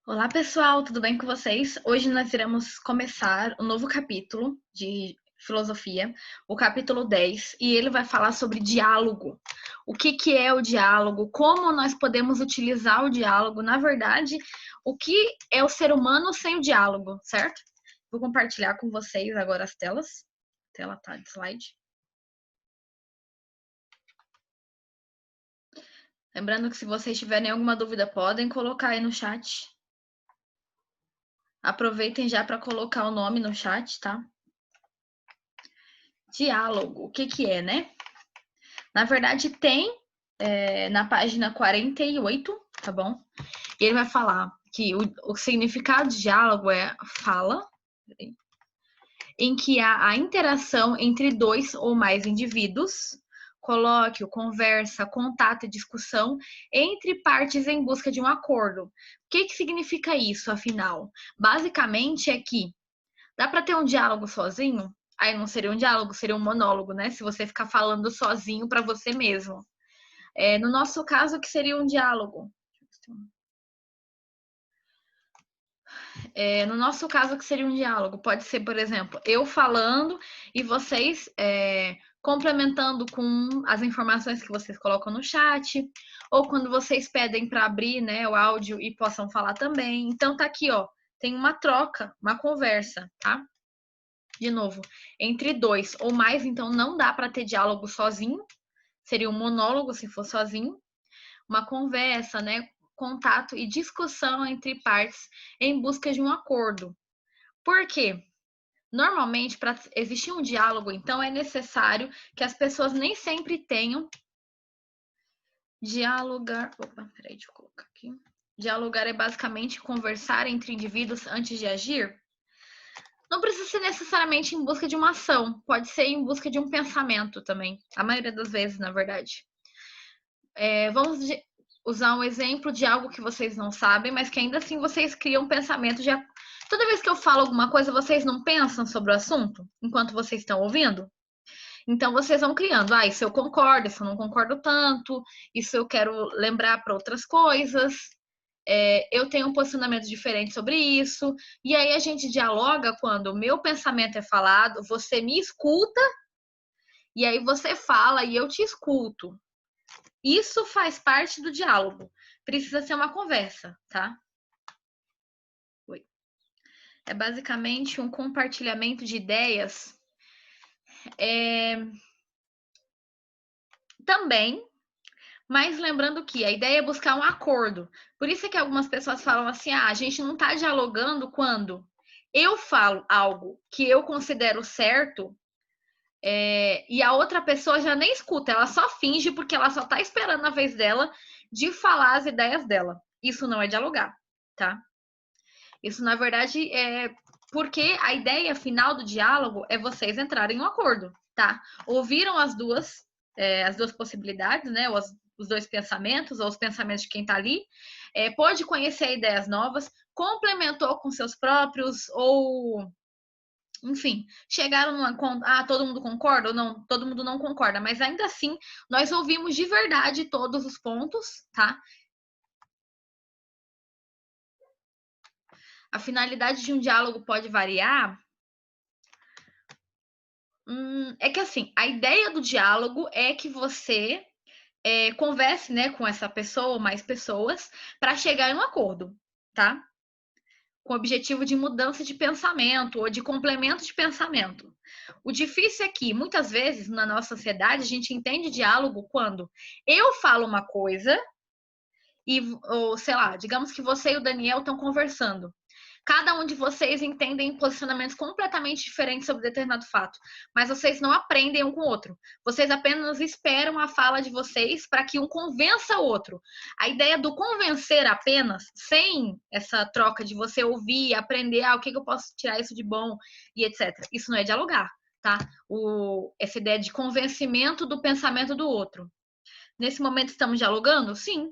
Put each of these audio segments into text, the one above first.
Olá, pessoal, tudo bem com vocês? Hoje nós iremos começar um novo capítulo de filosofia, o capítulo 10, e ele vai falar sobre diálogo. O que é o diálogo? Como nós podemos utilizar o diálogo? Na verdade, o que é o ser humano sem o diálogo, certo? Vou compartilhar com vocês agora as telas. A tela tá de slide. Lembrando que se vocês tiverem alguma dúvida, podem colocar aí no chat. Aproveitem já para colocar o nome no chat, tá? Diálogo, o que é, né? Na verdade, tem na página 48, tá bom? E ele vai falar que o significado de diálogo é fala, em que há a interação entre dois ou mais indivíduos, colóquio, conversa, contato e discussão entre partes em busca de um acordo. O que significa isso, afinal? Basicamente é que dá para ter um diálogo sozinho? Aí não seria um diálogo, seria um monólogo, né? Se você ficar falando sozinho para você mesmo. No nosso caso, o que seria um diálogo? No nosso caso, o que seria um diálogo? Pode ser, por exemplo, eu falando e vocês complementando com as informações que vocês colocam no chat, ou quando vocês pedem para abrir, né, o áudio e possam falar também. Então tá aqui, ó, tem uma troca, uma conversa, tá? De novo, entre dois ou mais, então não dá para ter diálogo sozinho, seria um monólogo se for sozinho, uma conversa, né, contato e discussão entre partes em busca de um acordo. Por quê? Normalmente, para existir um diálogo, então, é necessário que as pessoas nem sempre tenham dialogar. Opa, peraí, deixa eu colocar aqui. Dialogar é basicamente conversar entre indivíduos antes de agir. Não precisa ser necessariamente em busca de uma ação, pode ser em busca de um pensamento também. A maioria das vezes, na verdade. Vamos usar um exemplo de algo que vocês não sabem, mas que ainda assim vocês criam um pensamento. Toda vez que eu falo alguma coisa, vocês não pensam sobre o assunto enquanto vocês estão ouvindo? Então vocês vão criando, isso eu concordo, isso eu não concordo tanto, isso eu quero lembrar para outras coisas, eu tenho um posicionamento diferente sobre isso, e aí a gente dialoga quando o meu pensamento é falado, você me escuta, e aí você fala e eu te escuto. Isso faz parte do diálogo. Precisa ser uma conversa, tá? Oi. É basicamente um compartilhamento de ideias. Também, mas lembrando que a ideia é buscar um acordo. Por isso é que algumas pessoas falam assim: a gente não está dialogando quando eu falo algo que eu considero certo e a outra pessoa já nem escuta, ela só finge porque ela só está esperando a vez dela de falar as ideias dela. Isso não é dialogar, tá? Isso, na verdade, é porque a ideia final do diálogo é vocês entrarem em um acordo, tá? Ouviram as duas possibilidades, né? Os dois pensamentos, ou os pensamentos de quem está ali, pode conhecer ideias novas, complementou com seus próprios, ou enfim, chegaram numa todo mundo concorda ou não, todo mundo não concorda, mas ainda assim nós ouvimos de verdade todos os pontos, tá? A finalidade de um diálogo pode variar. É que assim, a ideia do diálogo é que você converse, né, com essa pessoa ou mais pessoas para chegar em um acordo, tá? Com o objetivo de mudança de pensamento ou de complemento de pensamento. O difícil é que, muitas vezes, na nossa sociedade, a gente entende diálogo quando eu falo uma coisa ou sei lá, digamos que você e o Daniel estão conversando. Cada um de vocês entendem posicionamentos completamente diferentes sobre determinado fato, mas vocês não aprendem um com o outro. Vocês apenas esperam a fala de vocês para que um convença o outro. A ideia do convencer apenas, sem essa troca de você ouvir, aprender, o que eu posso tirar isso de bom e etc. Isso não é dialogar, tá? Essa ideia de convencimento do pensamento do outro. Nesse momento estamos dialogando? Sim.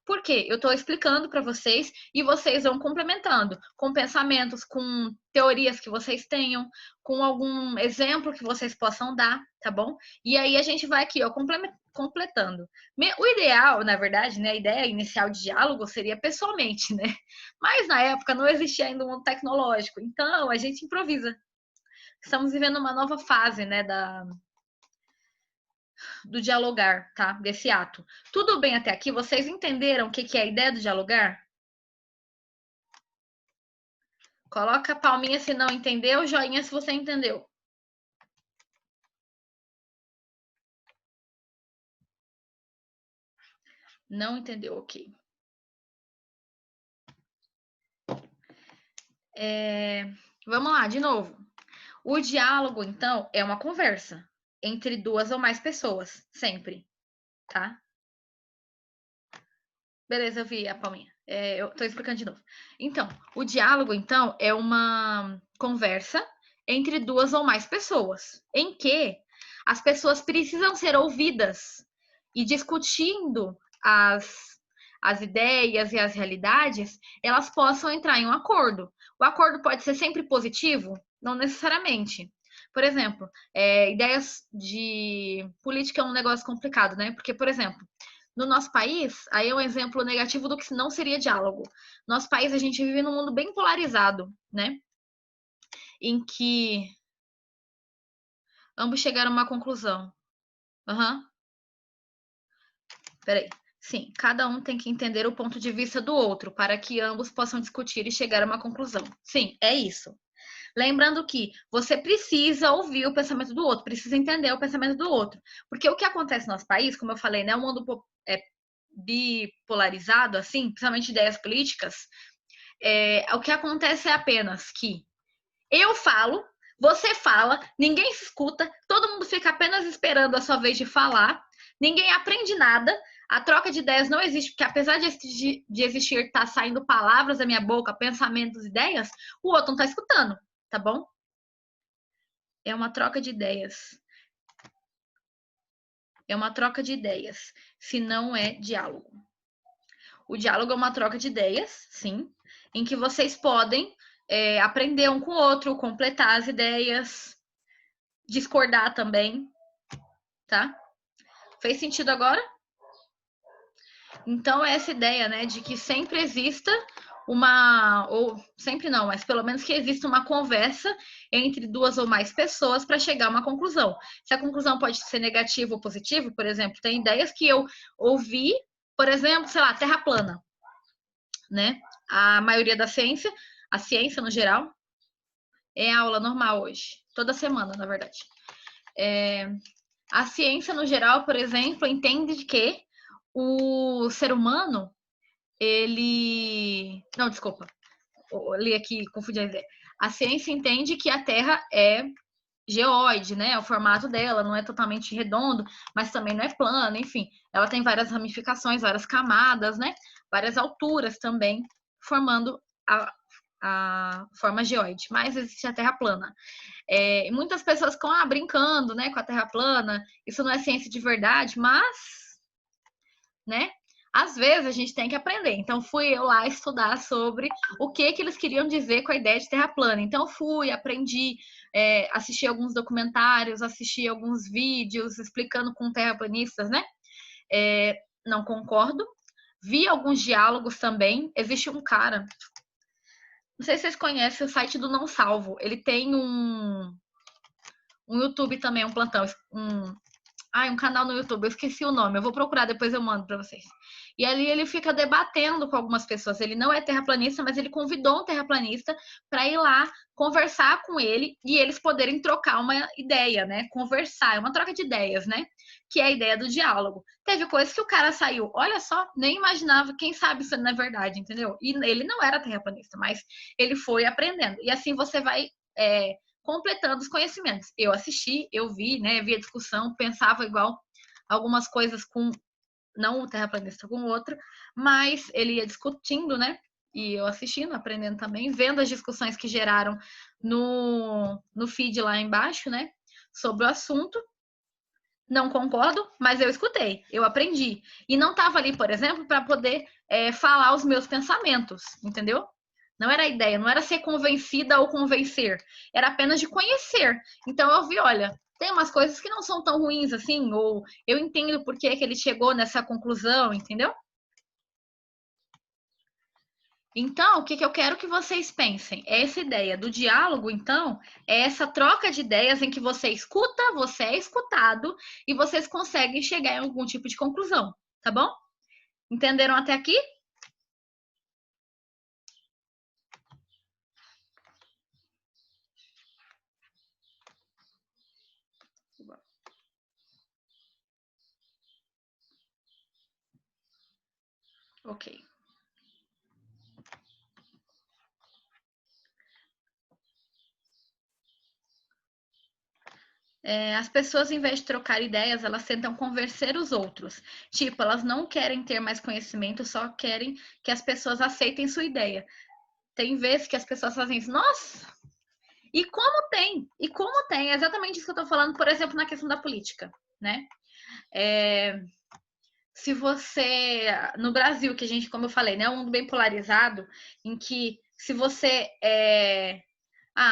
Por quê? Eu estou explicando para vocês e vocês vão complementando com pensamentos, com teorias que vocês tenham, com algum exemplo que vocês possam dar, tá bom? E aí a gente vai aqui, ó, completando. O ideal, na verdade, né, a ideia inicial de diálogo seria pessoalmente, né? Mas na época não existia ainda um mundo tecnológico, então a gente improvisa. Estamos vivendo uma nova fase, né, do dialogar, tá? Desse ato. Tudo bem até aqui? Vocês entenderam o que é a ideia do dialogar? Coloca a palminha se não entendeu, joinha se você entendeu. Não entendeu, ok. Vamos lá, de novo. O diálogo, então, é uma conversa entre duas ou mais pessoas, sempre, tá? Beleza, eu vi a palminha. Eu tô explicando de novo. Então, o diálogo, então, é uma conversa entre duas ou mais pessoas, em que as pessoas precisam ser ouvidas e discutindo as ideias e as realidades, elas possam entrar em um acordo. O acordo pode ser sempre positivo? Não necessariamente. Por exemplo, ideias de política é um negócio complicado, né? Porque, por exemplo, no nosso país, aí é um exemplo negativo do que não seria diálogo. Nosso país, a gente vive num mundo bem polarizado, né? Em que ambos chegaram a uma conclusão. Peraí. Sim, cada um tem que entender o ponto de vista do outro para que ambos possam discutir e chegar a uma conclusão. Sim, é isso. Lembrando que você precisa ouvir o pensamento do outro, precisa entender o pensamento do outro. Porque o que acontece no nosso país, como eu falei, né, é um mundo bipolarizado, assim, principalmente ideias políticas, o que acontece é apenas que eu falo, você fala, ninguém se escuta, todo mundo fica apenas esperando a sua vez de falar, ninguém aprende nada, a troca de ideias não existe, porque apesar de existir, tá saindo palavras da minha boca, pensamentos, ideias, o outro não tá escutando, tá bom? É uma troca de ideias. É uma troca de ideias, se não é diálogo. O diálogo é uma troca de ideias, sim, em que vocês podem aprender um com o outro, completar as ideias, discordar também, tá? Fez sentido agora? Então, essa ideia, né, de que sempre exista ou sempre não, mas pelo menos que exista uma conversa entre duas ou mais pessoas para chegar a uma conclusão. Se a conclusão pode ser negativa ou positiva, por exemplo, tem ideias que eu ouvi, por exemplo, sei lá, terra plana, né? A maioria da ciência, a ciência no geral, é aula normal hoje, toda semana, na verdade. A ciência no geral, por exemplo, entende que o ser humano, ele. Não, desculpa. Eu li aqui, confundi a ideia. A ciência entende que a Terra é geóide, né? O formato dela não é totalmente redondo, mas também não é plano, enfim. Ela tem várias ramificações, várias camadas, né? Várias alturas também, formando a forma geóide. Mas existe a Terra plana. Muitas pessoas ficam brincando, né, com a Terra plana. Isso não é ciência de verdade, mas, né? Às vezes a gente tem que aprender. Então fui eu lá estudar sobre o que eles queriam dizer com a ideia de terra plana. Então fui, aprendi, assisti alguns documentários, assisti alguns vídeos explicando com terraplanistas, né? Não concordo. Vi alguns diálogos também. Existe um cara, não sei se vocês conhecem o site do Não Salvo. Ele tem um YouTube também, um plantão, um canal no YouTube, eu esqueci o nome, eu vou procurar, depois eu mando para vocês. E ali ele fica debatendo com algumas pessoas. Ele não é terraplanista, mas ele convidou um terraplanista para ir lá conversar com ele e eles poderem trocar uma ideia, né? Conversar, é uma troca de ideias, né? Que é a ideia do diálogo. Teve coisas que o cara saiu, olha só, nem imaginava, quem sabe isso não é verdade, entendeu? E ele não era terraplanista, mas ele foi aprendendo. E assim você vai completando os conhecimentos. Eu assisti, eu vi, né, vi a discussão, pensava igual algumas coisas com, não o terraplanista com o outro, mas ele ia discutindo, né, e eu assistindo, aprendendo também, vendo as discussões que geraram no feed lá embaixo, né, sobre o assunto, Não concordo, mas eu escutei, eu aprendi. E não estava ali, por exemplo, para poder falar os meus pensamentos, entendeu? Não era a ideia, não era ser convencida ou convencer, era apenas de conhecer. Então eu vi, olha, tem umas coisas que não são tão ruins assim, ou eu entendo por que ele chegou nessa conclusão, entendeu? Então, o que eu quero que vocês pensem? Essa ideia do diálogo, então, é essa troca de ideias em que você escuta, você é escutado e vocês conseguem chegar em algum tipo de conclusão, tá bom? Entenderam até aqui? Ok. As pessoas, em vez de trocar ideias, elas tentam convencer os outros. Tipo, elas não querem ter mais conhecimento, só querem que as pessoas aceitem sua ideia. Tem vezes que as pessoas fazem isso, nossa, e como tem? E como tem? É exatamente isso que eu tô falando, por exemplo, na questão da política, né? Se você, no Brasil, que a gente, como eu falei, né, é um mundo bem polarizado, em que se você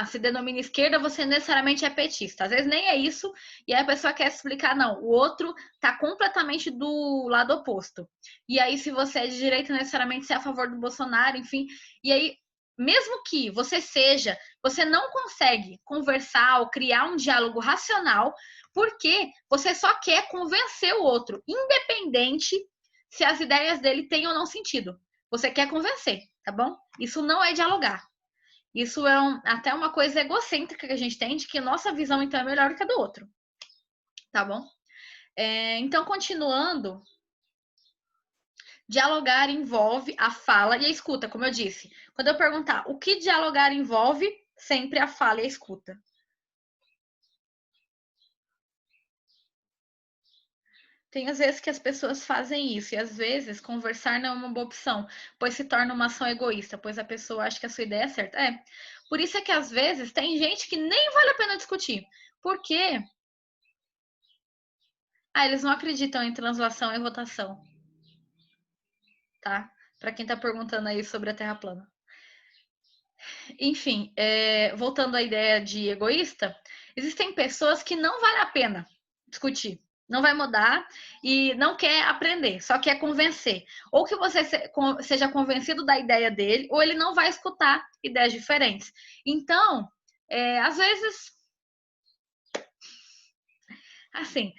se denomina esquerda, você necessariamente é petista. Às vezes nem é isso, e aí a pessoa quer explicar, não, o outro tá completamente do lado oposto. E aí, se você é de direita, necessariamente você é a favor do Bolsonaro, enfim. E aí, mesmo que você seja, você não consegue conversar ou criar um diálogo racional, porque você só quer convencer o outro, independente se as ideias dele têm ou não sentido. Você quer convencer, tá bom? Isso não é dialogar. Isso é até uma coisa egocêntrica que a gente tem, de que nossa visão, então, é melhor que a do outro. Tá bom? Então, continuando, dialogar envolve a fala e a escuta, como eu disse. Quando eu perguntar o que dialogar envolve, sempre a fala e a escuta. Tem às vezes que as pessoas fazem isso, e às vezes conversar não é uma boa opção, pois se torna uma ação egoísta, pois a pessoa acha que a sua ideia é certa. Por isso é que às vezes tem gente que nem vale a pena discutir. Por quê? Eles não acreditam em translação e rotação, tá? Para quem tá perguntando aí sobre a Terra plana. Enfim, voltando à ideia de egoísta, existem pessoas que não vale a pena discutir. Não vai mudar e não quer aprender, só quer convencer. Ou que você seja convencido da ideia dele, ou ele não vai escutar ideias diferentes. Então, às vezes, assim,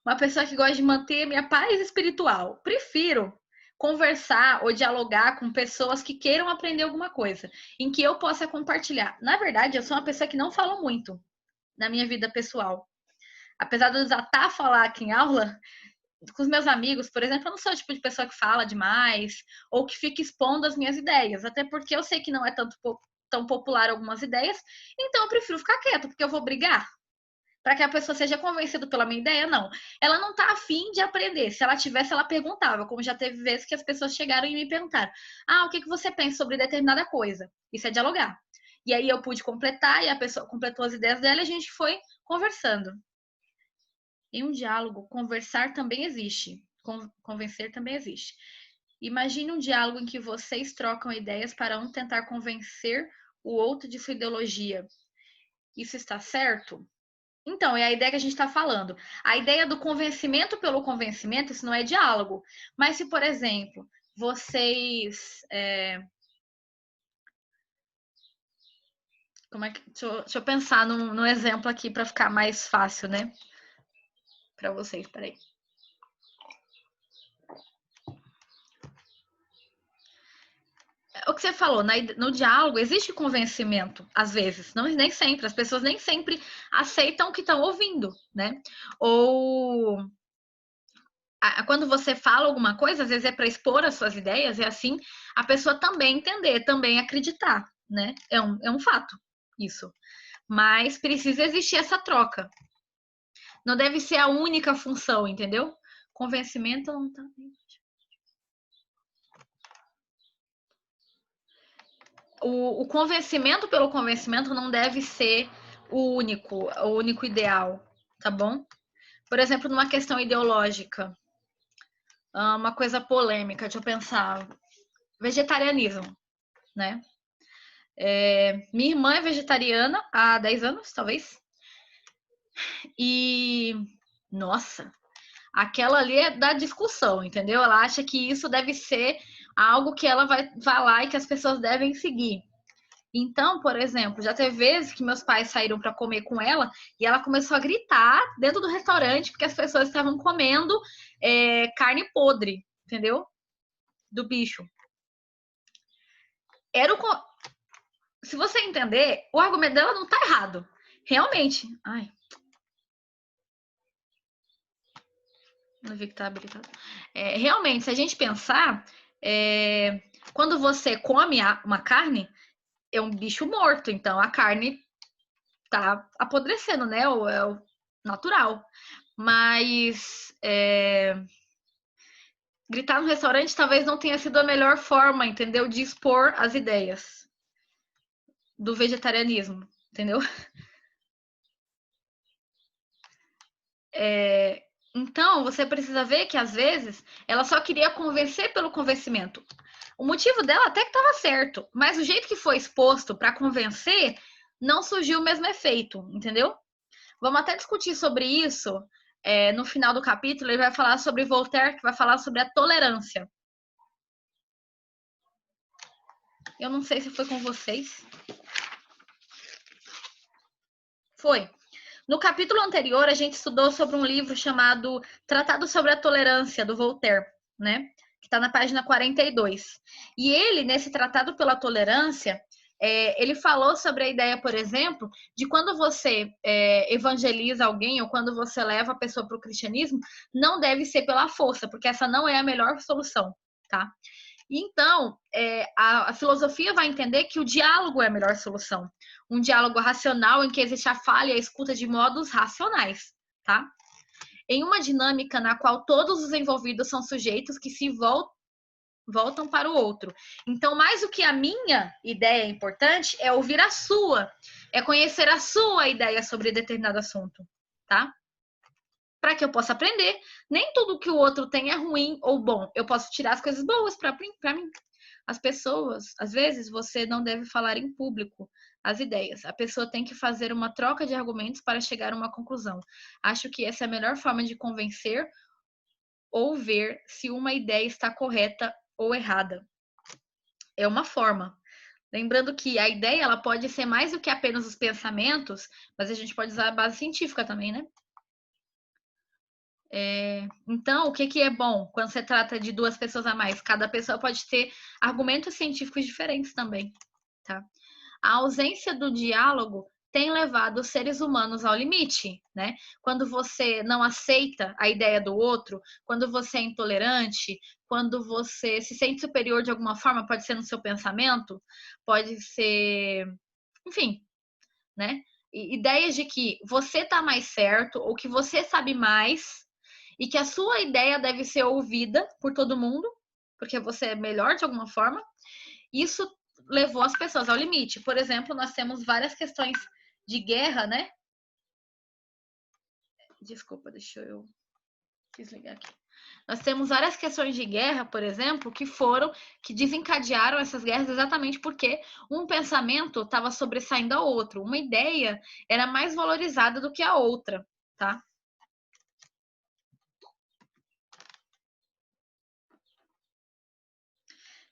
uma pessoa que gosta de manter minha paz espiritual, prefiro conversar ou dialogar com pessoas que queiram aprender alguma coisa, em que eu possa compartilhar. Na verdade, eu sou uma pessoa que não fala muito na minha vida pessoal. Apesar de eu desatar a falar aqui em aula, com os meus amigos, por exemplo, eu não sou o tipo de pessoa que fala demais ou que fica expondo as minhas ideias, até porque eu sei que não é tão popular algumas ideias, então eu prefiro ficar quieta, porque eu vou brigar para que a pessoa seja convencida pela minha ideia, não. Ela não está afim de aprender. Se ela tivesse, ela perguntava, como já teve vezes que as pessoas chegaram e me perguntaram: o que você pensa sobre determinada coisa? Isso é dialogar. E aí eu pude completar, e a pessoa completou as ideias dela e a gente foi conversando. Em um diálogo, conversar também existe. Convencer também existe. Imagine um diálogo em que vocês trocam ideias para um tentar convencer o outro de sua ideologia. Isso está certo? Então, é a ideia que a gente está falando. A ideia do convencimento pelo convencimento, isso não é diálogo. Mas se, por exemplo, vocês. Deixa eu pensar num exemplo aqui para ficar mais fácil, né? Para vocês, peraí. O que você falou, no diálogo existe convencimento, às vezes, não, nem sempre, as pessoas nem sempre aceitam o que estão ouvindo, né? Ou quando você fala alguma coisa, às vezes é para expor as suas ideias, e assim a pessoa também entender, também acreditar, né? É um fato, isso. Mas precisa existir essa troca. Não deve ser a única função, entendeu? Convencimento não tá. O convencimento pelo convencimento não deve ser o único ideal, tá bom? Por exemplo, numa questão ideológica, uma coisa polêmica, deixa eu pensar. Vegetarianismo, né? Minha irmã é vegetariana há 10 anos, talvez. E, nossa, aquela ali é da discussão, entendeu? Ela acha que isso deve ser algo que ela vai falar e que as pessoas devem seguir. Então, por exemplo, já teve vezes que meus pais saíram para comer com ela e ela começou a gritar dentro do restaurante porque as pessoas estavam comendo carne podre, entendeu? Do bicho. Era o. Se você entender, o argumento dela não tá errado. Realmente. Ai. Não vi que tá habilitado. Realmente, se a gente pensar, quando você come uma carne, é um bicho morto, então a carne tá apodrecendo, né? É o natural. Mas gritar no restaurante talvez não tenha sido a melhor forma, entendeu? De expor as ideias do vegetarianismo, entendeu? Então, você precisa ver que às vezes ela só queria convencer pelo convencimento. O motivo dela até que estava certo, mas o jeito que foi exposto para convencer não surgiu o mesmo efeito, entendeu? Vamos até discutir sobre isso no final do capítulo. Ele vai falar sobre Voltaire, que vai falar sobre a tolerância. Eu não sei se foi com vocês. Foi. No capítulo anterior, a gente estudou sobre um livro chamado Tratado sobre a Tolerância, do Voltaire, né? Que está na página 42. E ele, nesse Tratado pela Tolerância, ele falou sobre a ideia, por exemplo, de quando você evangeliza alguém ou quando você leva a pessoa para o cristianismo, não deve ser pela força, porque essa não é a melhor solução, tá? Então, a filosofia vai entender que o diálogo é a melhor solução. Um diálogo racional em que existe a fala e a escuta de modos racionais, tá? Em uma dinâmica na qual todos os envolvidos são sujeitos que se voltam para o outro. Então, mais do que a minha ideia é importante, é ouvir a sua, é conhecer a sua ideia sobre determinado assunto, tá? Para que eu possa aprender. Nem tudo que o outro tem é ruim ou bom. Eu posso tirar as coisas boas para mim. As pessoas, às vezes, você não deve falar em público as ideias. A pessoa tem que fazer uma troca de argumentos para chegar a uma conclusão. Acho que essa é a melhor forma de convencer ou ver se uma ideia está correta ou errada. É uma forma. Lembrando que a ideia ela pode ser mais do que apenas os pensamentos, mas a gente pode usar a base científica também, né? Então, o que é bom quando se trata de duas pessoas a mais? Cada pessoa pode ter argumentos científicos diferentes também, tá? A ausência do diálogo tem levado os seres humanos ao limite, né? Quando você não aceita a ideia do outro, quando você é intolerante, quando você se sente superior de alguma forma, pode ser no seu pensamento, pode ser, enfim, né? Ideias de que você tá mais certo ou que você sabe mais e que a sua ideia deve ser ouvida por todo mundo, porque você é melhor de alguma forma. Isso levou as pessoas ao limite. Por exemplo, nós temos várias questões de guerra, né? Desculpa, deixa eu desligar aqui. Nós temos várias questões de guerra, por exemplo, que desencadearam essas guerras exatamente porque um pensamento estava sobressaindo ao outro. Uma ideia era mais valorizada do que a outra, tá?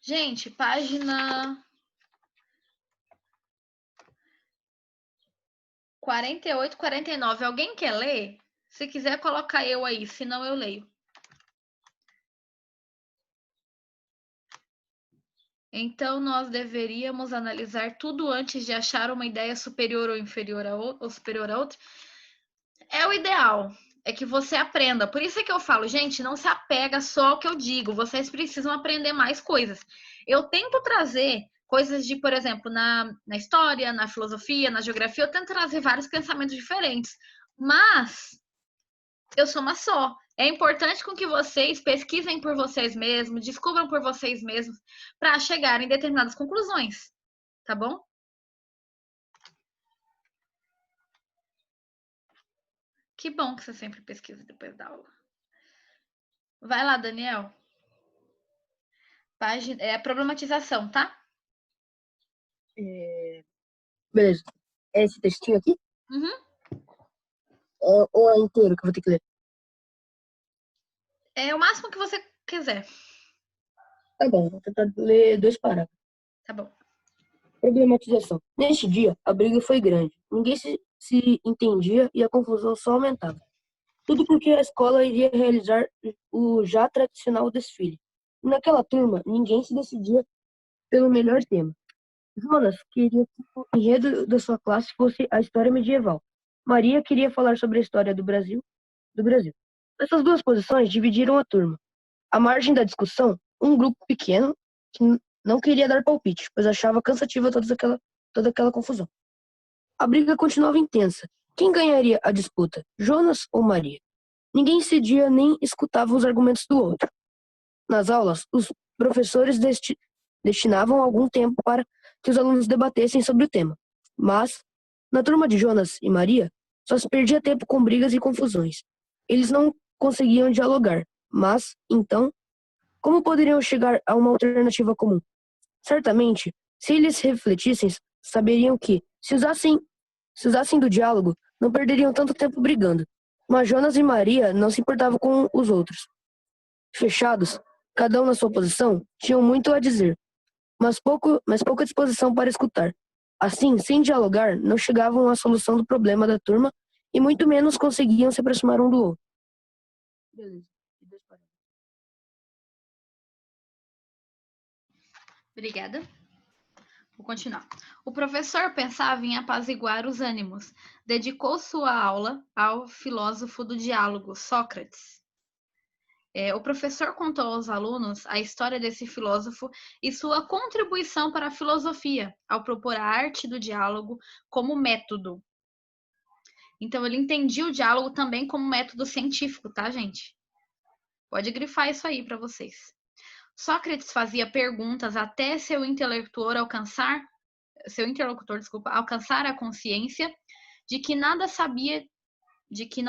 Gente, página 48, 49. Alguém quer ler? Se quiser, coloca eu aí, senão eu leio. Então, nós deveríamos analisar tudo antes de achar uma ideia superior ou inferior ou superior a outra. É o ideal, é que você aprenda. Por isso é que eu falo, gente, não se apega só ao que eu digo. Vocês precisam aprender mais coisas. Eu tento trazer coisas de, por exemplo, na história, na filosofia, na geografia, eu tento trazer vários pensamentos diferentes. Mas eu sou uma só. É importante com que vocês pesquisem por vocês mesmos, descubram por vocês mesmos, para chegarem em determinadas conclusões, tá bom? Que bom que você sempre pesquisa depois da aula. Vai lá, Daniel. Página, é a problematização, tá? Beleza. É esse textinho aqui? Uhum. Ou é inteiro que eu vou ter que ler? É o máximo que você quiser. Tá bom, vou tentar ler 2 parágrafos. Tá bom. Problematização. Neste dia, a briga foi grande. Ninguém se entendia e a confusão só aumentava. Tudo porque a escola iria realizar o já tradicional desfile. E naquela turma, ninguém se decidia pelo melhor tema. Jonas queria que o enredo da sua classe fosse a história medieval. Maria queria falar sobre a história do Brasil. Essas duas posições dividiram a turma. À margem da discussão, um grupo pequeno que não queria dar palpite, pois achava cansativa toda aquela confusão. A briga continuava intensa. Quem ganharia a disputa, Jonas ou Maria? Ninguém cedia nem escutava os argumentos do outro. Nas aulas, os professores destinavam algum tempo para que os alunos debatessem sobre o tema. Mas, na turma de Jonas e Maria, só se perdia tempo com brigas e confusões. Eles não conseguiam dialogar, mas, então, como poderiam chegar a uma alternativa comum? Certamente, se eles refletissem, saberiam que, se usassem do diálogo, não perderiam tanto tempo brigando. Mas Jonas e Maria não se importavam com os outros. Fechados, cada um na sua posição, tinham muito a dizer, mas pouca disposição para escutar. Assim, sem dialogar, não chegavam à solução do problema da turma e muito menos conseguiam se aproximar um do outro. Beleza. Obrigada. Vou continuar. O professor pensava em apaziguar os ânimos. Dedicou sua aula ao filósofo do diálogo, Sócrates. O professor contou aos alunos a história desse filósofo e sua contribuição para a filosofia, ao propor a arte do diálogo como método. Então, ele entendia o diálogo também como método científico, tá, gente? Pode grifar isso aí para vocês. Sócrates fazia perguntas até seu interlocutor alcançar a consciência de que não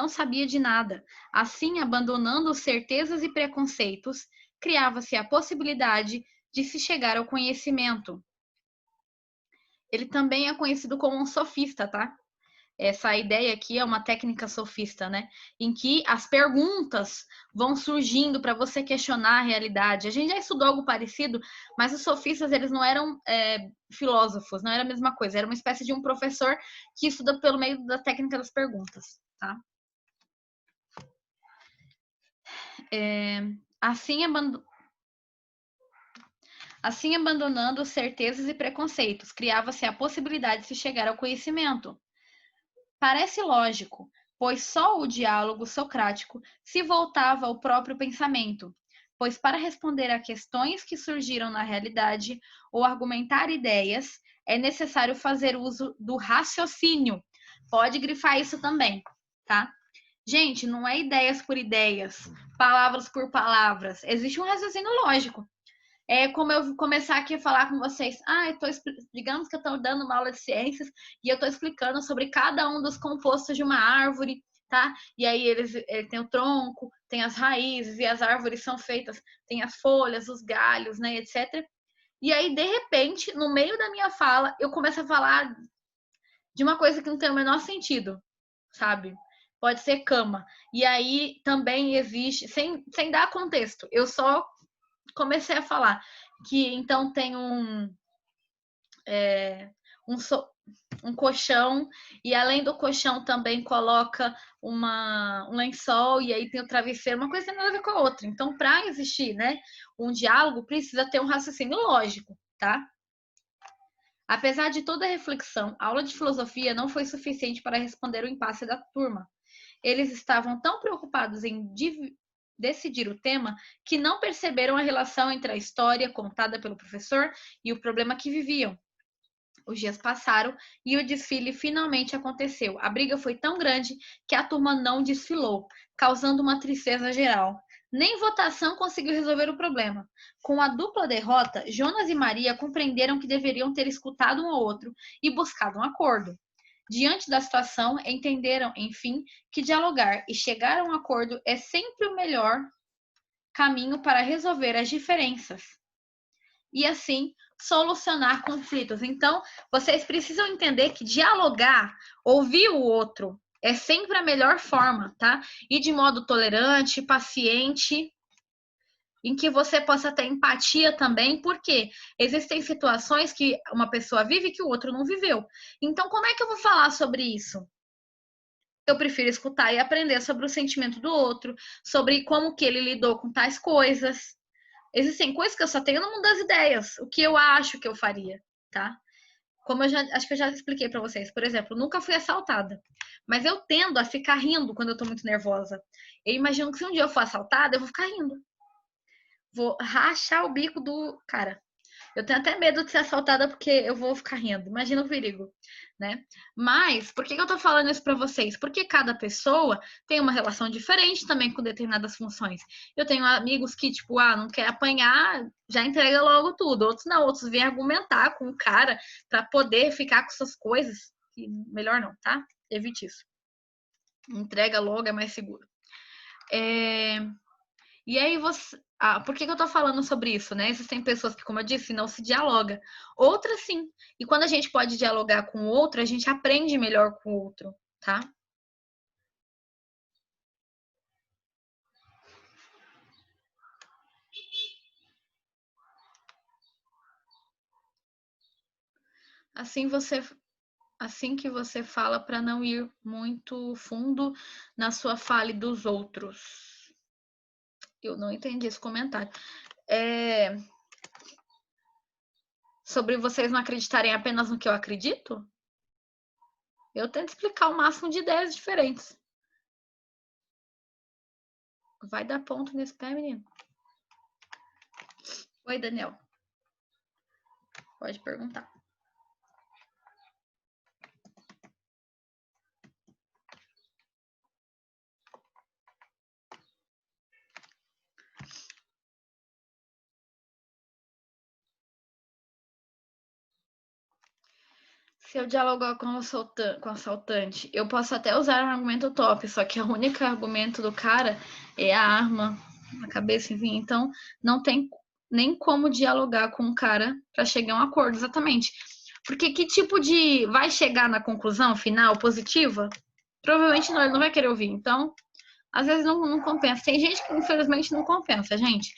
sabia de nada. Assim, abandonando certezas e preconceitos, criava-se a possibilidade de se chegar ao conhecimento. Ele também é conhecido como um sofista, tá? Essa ideia aqui é uma técnica sofista, né? Em que as perguntas vão surgindo para você questionar a realidade. A gente já estudou algo parecido, mas os sofistas, eles não eram filósofos, não era a mesma coisa. Era uma espécie de um professor que estuda pelo meio da técnica das perguntas, tá? Assim, abandonando certezas e preconceitos, criava-se a possibilidade de se chegar ao conhecimento. Parece lógico, pois só o diálogo socrático se voltava ao próprio pensamento, pois para responder a questões que surgiram na realidade ou argumentar ideias, é necessário fazer uso do raciocínio. Pode grifar isso também, tá? Gente, não é ideias por ideias, palavras por palavras. Existe um raciocínio lógico. É como eu começar aqui a falar com vocês. Digamos que eu estou dando uma aula de ciências e eu estou explicando sobre cada um dos compostos de uma árvore, tá? E aí ele tem o tronco, tem as raízes, e as árvores são feitas, tem as folhas, os galhos, né, etc. E aí, de repente, no meio da minha fala, eu começo a falar de uma coisa que não tem o menor sentido, sabe? Pode ser cama. E aí também existe, sem dar contexto, eu só comecei a falar que então tem um colchão, e além do colchão também coloca um lençol, e aí tem o travesseiro, uma coisa tem nada a ver com a outra. Então, para existir, né, um diálogo, precisa ter um raciocínio lógico, tá? Apesar de toda a reflexão, a aula de filosofia não foi suficiente para responder o impasse da turma. Eles estavam tão preocupados em decidir o tema que não perceberam a relação entre a história contada pelo professor e o problema que viviam. Os dias passaram e o desfile finalmente aconteceu. A briga foi tão grande que a turma não desfilou, causando uma tristeza geral. Nem votação conseguiu resolver o problema. Com a dupla derrota, Jonas e Maria compreenderam que deveriam ter escutado um ao outro e buscado um acordo. Diante da situação, entenderam, enfim, que dialogar e chegar a um acordo é sempre o melhor caminho para resolver as diferenças e, assim, solucionar conflitos. Então, vocês precisam entender que dialogar, ouvir o outro, é sempre a melhor forma, tá? E de modo tolerante, paciente, em que você possa ter empatia também, porque existem situações que uma pessoa vive que o outro não viveu. Então, como é que eu vou falar sobre isso? Eu prefiro escutar e aprender sobre o sentimento do outro, sobre como que ele lidou com tais coisas. Existem coisas que eu só tenho no mundo das ideias, o que eu acho que eu faria, tá? Como eu já acho que eu já expliquei para vocês, por exemplo, nunca fui assaltada, mas eu tendo a ficar rindo quando eu tô muito nervosa. Eu imagino que se um dia eu for assaltada, eu vou ficar rindo. Vou rachar o bico do cara. Eu tenho até medo de ser assaltada porque eu vou ficar rindo. Imagina o perigo, né? Mas por que eu tô falando isso para vocês? Porque cada pessoa tem uma relação diferente também com determinadas funções. Eu tenho amigos que, tipo, não quer apanhar, já entrega logo tudo. Outros não, outros vêm argumentar com o cara para poder ficar com suas coisas. E melhor não, tá? Evite isso. Entrega logo, é mais seguro. E aí você. Por que eu tô falando sobre isso, né? Existem pessoas que, como eu disse, não se dialoga. Outras sim. E quando a gente pode dialogar com o outro, a gente aprende melhor com o outro, tá? Assim você. Assim que você fala para não ir muito fundo na sua fala e dos outros. Eu não entendi esse comentário. Sobre vocês não acreditarem apenas no que eu acredito? Eu tento explicar o máximo de ideias diferentes. Vai dar ponto nesse pé, menino. Oi, Daniel. Pode perguntar. Se eu dialogar com o assaltante, eu posso até usar um argumento top, só que o único argumento do cara é a arma na cabeça, enfim. Então, não tem nem como dialogar com o cara para chegar a um acordo, exatamente. Porque que tipo de. Vai chegar na conclusão final positiva? Provavelmente não, ele não vai querer ouvir. Então, às vezes não compensa. Tem gente que, infelizmente, não compensa, gente.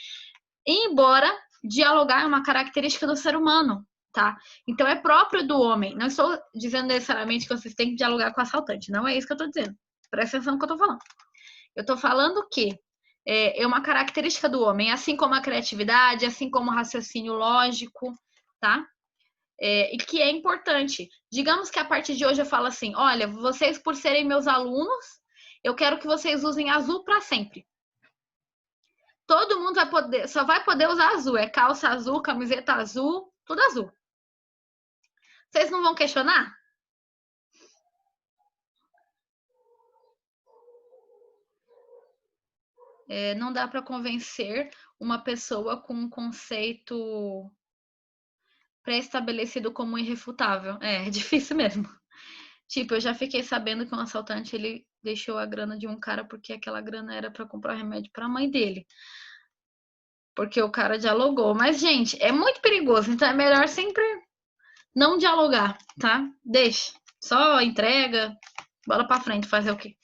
Embora dialogar é uma característica do ser humano, tá? Então é próprio do homem. Não estou dizendo necessariamente que vocês têm que dialogar com o assaltante. Não é isso que eu estou dizendo. Presta atenção no que eu estou falando. Eu estou falando que é uma característica do homem, assim como a criatividade, assim como o raciocínio lógico, tá? E que é importante. Digamos que a partir de hoje eu falo assim: olha, vocês por serem meus alunos, eu quero que vocês usem azul para sempre. Todo mundo vai poder, só vai poder usar azul. É calça azul, camiseta azul, tudo azul. Vocês não vão questionar? Não dá para convencer uma pessoa com um conceito pré-estabelecido como irrefutável. É difícil mesmo. Tipo, eu já fiquei sabendo que um assaltante ele deixou a grana de um cara porque aquela grana era para comprar remédio para a mãe dele. Porque o cara dialogou. Mas, gente, é muito perigoso. Então é melhor sempre não dialogar, tá? Deixa. Só entrega, bola para frente, fazer o quê?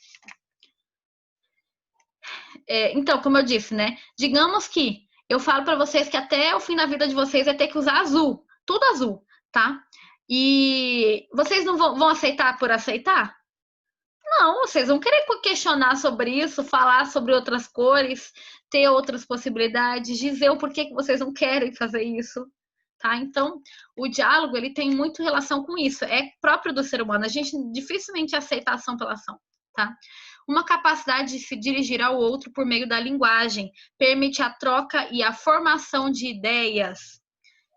Então, como eu disse, né? Digamos que eu falo para vocês que até o fim da vida de vocês é ter que usar azul, tudo azul, tá? E vocês não vão aceitar por aceitar? Não, vocês vão querer questionar sobre isso, falar sobre outras cores, ter outras possibilidades, dizer o porquê que vocês não querem fazer isso, tá? Então, o diálogo, ele tem muito relação com isso, é próprio do ser humano, a gente dificilmente aceita a ação pela ação, tá? Uma capacidade de se dirigir ao outro por meio da linguagem, permite a troca e a formação de ideias.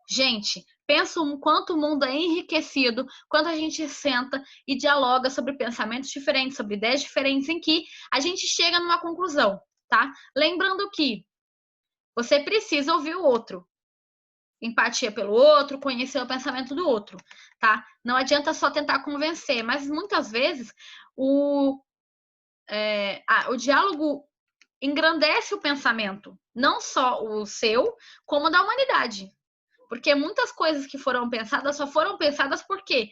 Gente, pensa o quanto o mundo é enriquecido quando a gente senta e dialoga sobre pensamentos diferentes, sobre ideias diferentes, em que a gente chega numa conclusão, tá? Lembrando que você precisa ouvir o outro. empatia pelo outro, conhecer o pensamento do outro, tá? Não adianta só tentar convencer, mas muitas vezes o diálogo engrandece o pensamento, não só o seu, como da humanidade. Porque muitas coisas que foram pensadas só foram pensadas porque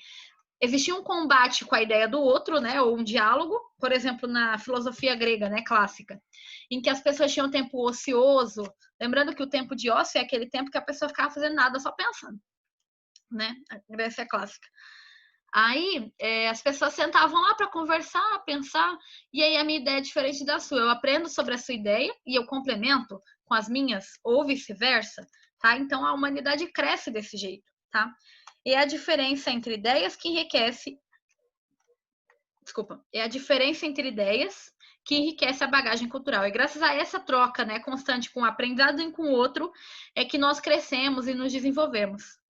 existia um combate com a ideia do outro, né, ou um diálogo, por exemplo, na filosofia grega, né, clássica, em que as pessoas tinham tempo ocioso, lembrando que o tempo de ócio é aquele tempo que a pessoa ficava fazendo nada, só pensando, né, a Grécia clássica. Aí, as pessoas sentavam lá para conversar, pensar, e aí a minha ideia é diferente da sua. Eu aprendo sobre a sua ideia e eu complemento com as minhas, ou vice-versa, tá? Então, a humanidade cresce desse jeito, tá? E é a diferença entre ideias que enriquece... Desculpa. É a diferença entre ideias que enriquece a bagagem cultural. E graças a essa troca, né, constante com o aprendizado e com o outro, é que nós crescemos e nos desenvolvemos.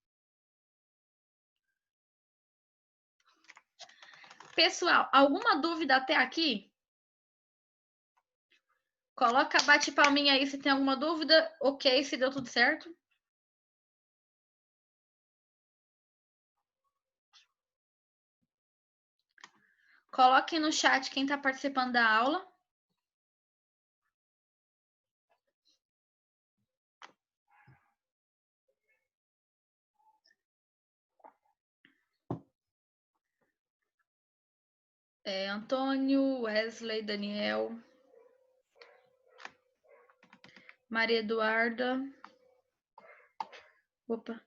Pessoal, alguma dúvida até aqui? Coloca, bate palminha aí se tem alguma dúvida. Ok, se deu tudo certo. Coloque no chat quem está participando da aula. Antônio, Wesley, Daniel, Maria Eduarda. Opa.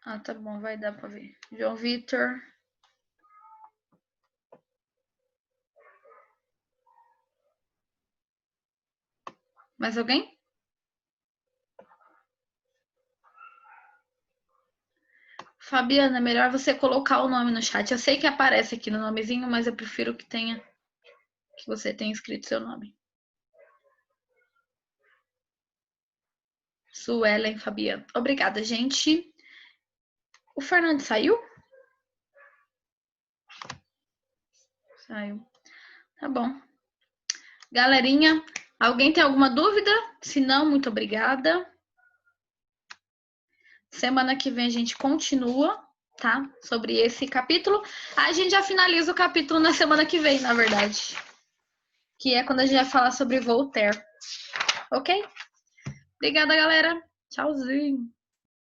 Ah, tá bom, vai dar para ver. João Vitor. Mais alguém? Fabiana, é melhor você colocar o nome no chat. Eu sei que aparece aqui no nomezinho, mas eu prefiro que você tenha escrito seu nome. Suelen Fabiana. Obrigada, gente. O Fernando saiu? Saiu. Tá bom. Galerinha, alguém tem alguma dúvida? Se não, muito obrigada. Semana que vem a gente continua, tá? Sobre esse capítulo. A gente já finaliza o capítulo na semana que vem, na verdade. Que é quando a gente vai falar sobre Voltaire. Ok? Obrigada, galera. Tchauzinho.